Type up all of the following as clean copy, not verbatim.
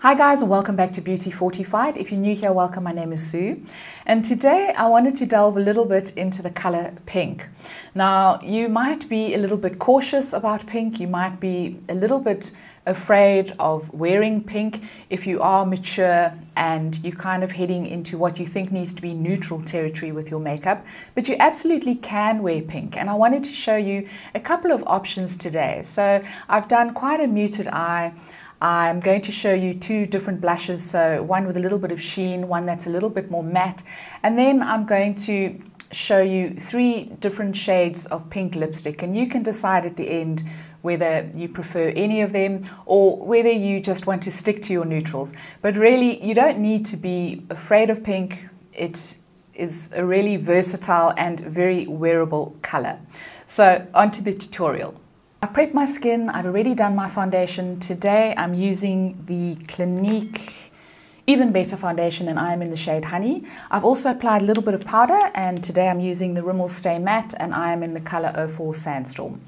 Hi guys, and welcome back to Beauty Fortified. If you're new here, welcome. My name is Sue. And today I wanted to delve a little bit into the color pink. Now, you might be a little bit cautious about pink. You might be a little bit afraid of wearing pink if you are mature and you're kind of heading into what you think needs to be neutral territory with your makeup. But you absolutely can wear pink. And I wanted to show you a couple of options today. So I've done quite a muted eye. I'm going to show you two different blushes, so one with a little bit of sheen, one that's a little bit more matte, and then I'm going to show you three different shades of pink lipstick, and you can decide at the end whether you prefer any of them or whether you just want to stick to your neutrals. But really, you don't need to be afraid of pink. It is a really versatile and very wearable color. So onto the tutorial. I've prepped my skin, I've already done my foundation. Today I'm using the Clinique Even Better foundation and I am in the shade Honey. I've also applied a little bit of powder and today I'm using the Rimmel Stay Matte and I am in the color 04 Sandstorm.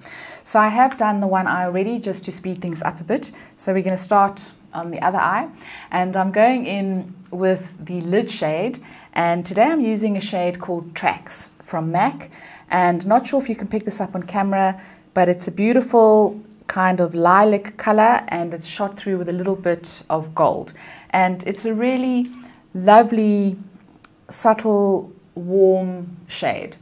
So I have done the one eye already just to speed things up a bit. So we're going to start on the other eye and I'm going in with the lid shade, and today I'm using a shade called Tracks from MAC, and not sure if you can pick this up on camera, but it's a beautiful kind of lilac color and it's shot through with a little bit of gold. And it's a really lovely, subtle, warm shade.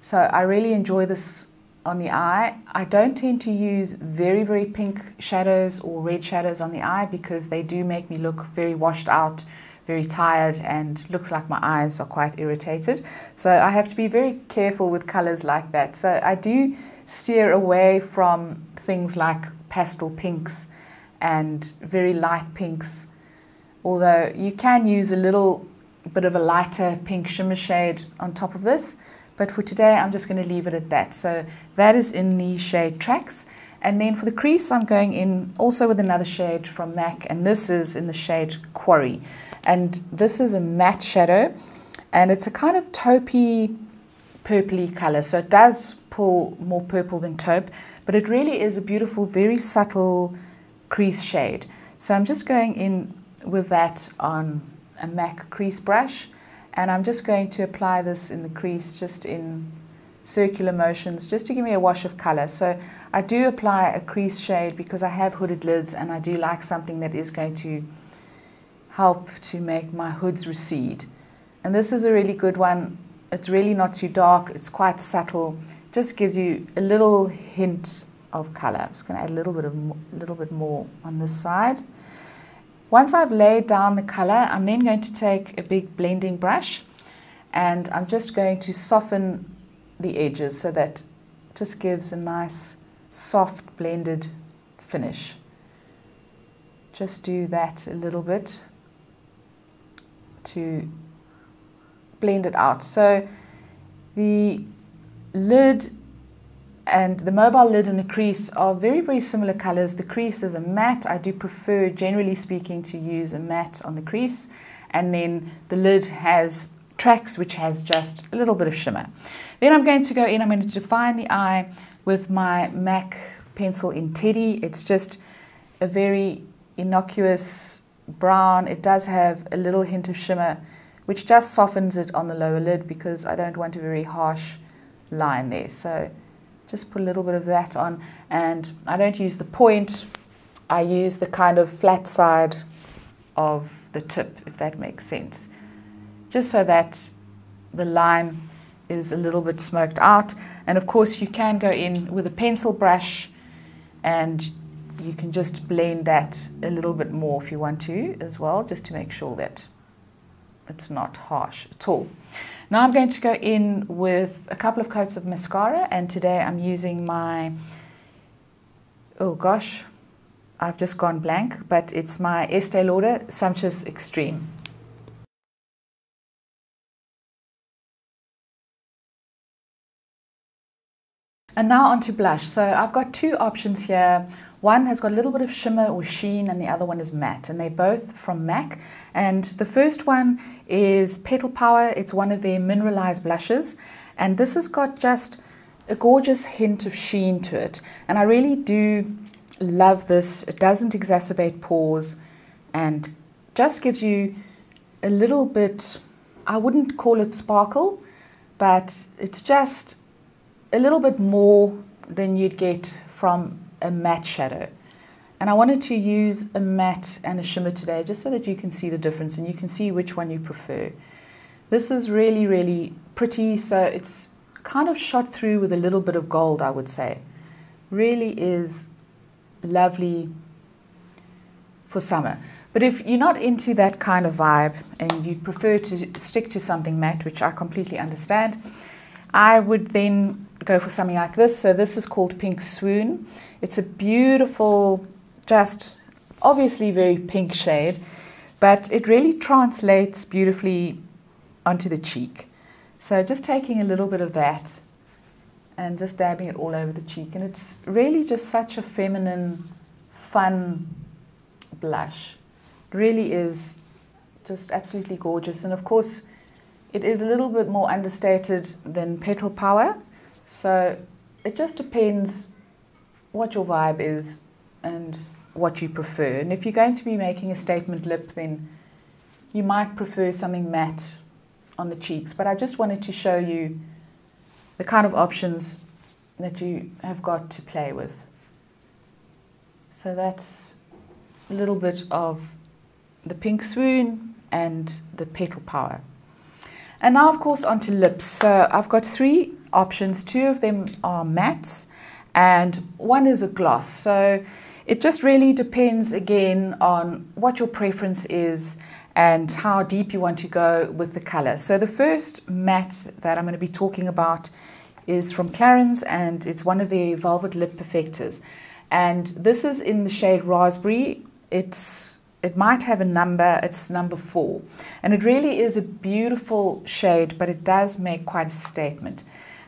So I really enjoy this on the eye. I don't tend to use very, very pink shadows or red shadows on the eye because they do make me look very washed out, very tired, and looks like my eyes are quite irritated. So I have to be very careful with colors like that. So I do steer away from things like pastel pinks and very light pinks, although you can use a little bit of a lighter pink shimmer shade on top of this, but for today I'm just going to leave it at that. So that is in the shade Tracks, and then for the crease I'm going in also with another shade from MAC, and this is in the shade Quarry, and this is a matte shadow and it's a kind of taupey purpley color, so it does pull more purple than taupe, but it really is a beautiful, very subtle crease shade. So I'm just going in with that on a MAC crease brush, and I'm just going to apply this in the crease just in circular motions just to give me a wash of color. So I do apply a crease shade because I have hooded lids and I do like something that is going to help to make my hoods recede. And this is a really good one. It's really not too dark, it's quite subtle, just gives you a little hint of color. I'm just going to add a little bit more on this side. Once I've laid down the color, I'm then going to take a big blending brush and I'm just going to soften the edges so that it just gives a nice soft blended finish. Just do that a little bit to blend it out. So the lid and the mobile lid and the crease are very, very similar colors. The crease is a matte. I do prefer, generally speaking, to use a matte on the crease. And then the lid has Tracks, which has just a little bit of shimmer. Then I'm going to go in, I'm going to define the eye with my MAC pencil in Teddy. It's just a very innocuous brown. It does have a little hint of shimmer, which just softens it on the lower lid because I don't want a very harsh line there. So just put a little bit of that on, and I don't use the point, I use the kind of flat side of the tip, if that makes sense, just so that the line is a little bit smoked out. And of course you can go in with a pencil brush and you can just blend that a little bit more if you want to as well, just to make sure that it's not harsh at all. Now I'm going to go in with a couple of coats of mascara, and today I'm using my, oh gosh, I've just gone blank, but it's my Estee Lauder Sumptuous Extreme. And now onto blush. So I've got two options here. One has got a little bit of shimmer or sheen and the other one is matte, and they're both from MAC. And the first one is Petal Power. It's one of their mineralized blushes, and this has got just a gorgeous hint of sheen to it, and I really do love this. It doesn't exacerbate pores and just gives you a little bit, I wouldn't call it sparkle, but it's just a little bit more than you'd get from a matte shadow. And I wanted to use a matte and a shimmer today just so that you can see the difference and you can see which one you prefer. This is really, really pretty, so it's kind of shot through with a little bit of gold, I would say. Really is lovely for summer. But if you're not into that kind of vibe and you prefer to stick to something matte, which I completely understand, I would then go for something like this. So this is called Pink Swoon. It's a beautiful, just obviously very pink shade, but it really translates beautifully onto the cheek. So just taking a little bit of that and just dabbing it all over the cheek. And it's really just such a feminine, fun blush. It really is just absolutely gorgeous. And of course, it is a little bit more understated than Petal Power. So it just depends what your vibe is and what you prefer. And if you're going to be making a statement lip, then you might prefer something matte on the cheeks. But I just wanted to show you the kind of options that you have got to play with. So that's a little bit of the Pink Swoon and the Petal Power. And now, of course, onto lips. So I've got 3 options. 2 of them are mattes and 1 is a gloss. So it just really depends again on what your preference is and how deep you want to go with the color. So the first matte that I'm going to be talking about is from Clarins, and it's one of their Velvet Lip Perfectors. And this is in the shade Raspberry. It might have a number, it's number 4. And it really is a beautiful shade, but it does make quite a statement.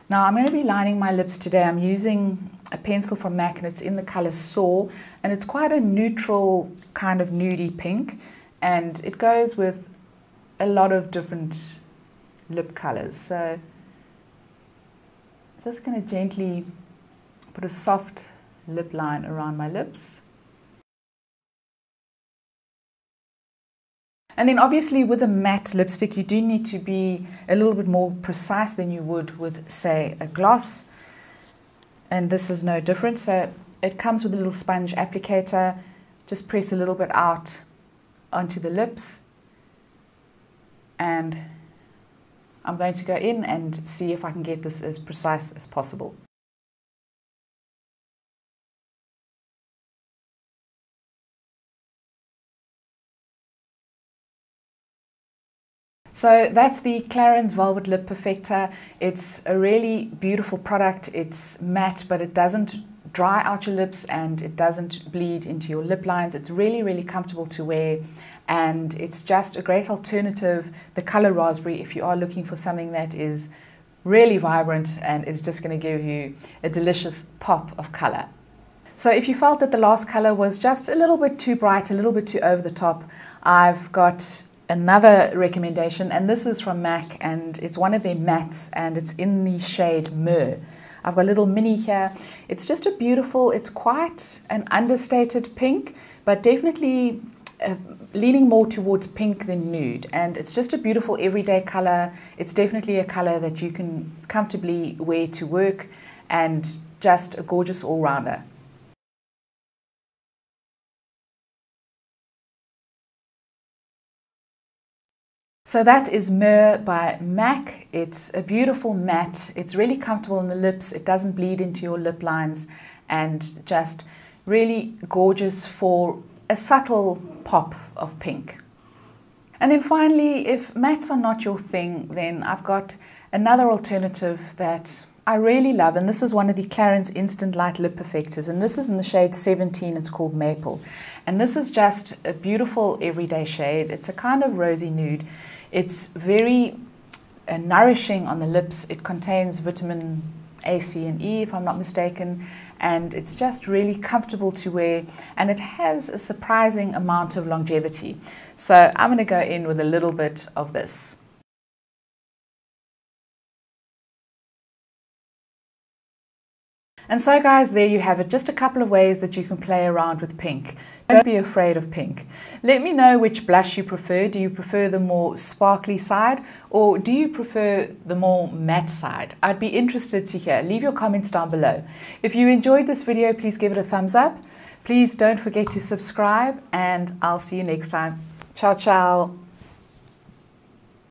Now I'm going to be lining my lips today. I'm using a pencil from MAC and it's in the color Soar. And it's quite a neutral kind of nudie pink. And it goes with a lot of different lip colors. So I'm just going to gently put a soft lip line around my lips. And then obviously with a matte lipstick, you do need to be a little bit more precise than you would with, say, a gloss. And this is no different. So it comes with a little sponge applicator. Just press a little bit out onto the lips. And I'm going to go in and see if I can get this as precise as possible. So that's the Clarins Velvet Lip Perfector. It's a really beautiful product. It's matte, but it doesn't dry out your lips and it doesn't bleed into your lip lines. It's really, really comfortable to wear, and it's just a great alternative, the color Raspberry, if you are looking for something that is really vibrant and is just going to give you a delicious pop of color. So if you felt that the last color was just a little bit too bright, a little bit too over the top, I've got another recommendation, and this is from MAC, and it's one of their mattes, and it's in the shade Myrrh. I've got a little mini here. It's just a beautiful, it's quite an understated pink, but definitely leaning more towards pink than nude. And it's just a beautiful everyday color. It's definitely a color that you can comfortably wear to work, and just a gorgeous all-rounder. So that is Myrrh by MAC. It's a beautiful matte. It's really comfortable on the lips. It doesn't bleed into your lip lines, and just really gorgeous for a subtle pop of pink. And then finally, if mattes are not your thing, then I've got another alternative that I really love, and this is one of the Clarins Instant Light Lip Perfectors, and this is in the shade 17. It's called Maple, and this is just a beautiful everyday shade. It's a kind of rosy nude. It's very nourishing on the lips. It contains vitamin A, C, and E, if I'm not mistaken, and it's just really comfortable to wear, and it has a surprising amount of longevity. So I'm going to go in with a little bit of this. And so guys, there you have it, just a couple of ways that you can play around with pink. Don't be afraid of pink. Let me know which blush you prefer. Do you prefer the more sparkly side, or do you prefer the more matte side? I'd be interested to hear. Leave your comments down below. If you enjoyed this video, please give it a thumbs up. Please don't forget to subscribe, and I'll see you next time. Ciao, ciao.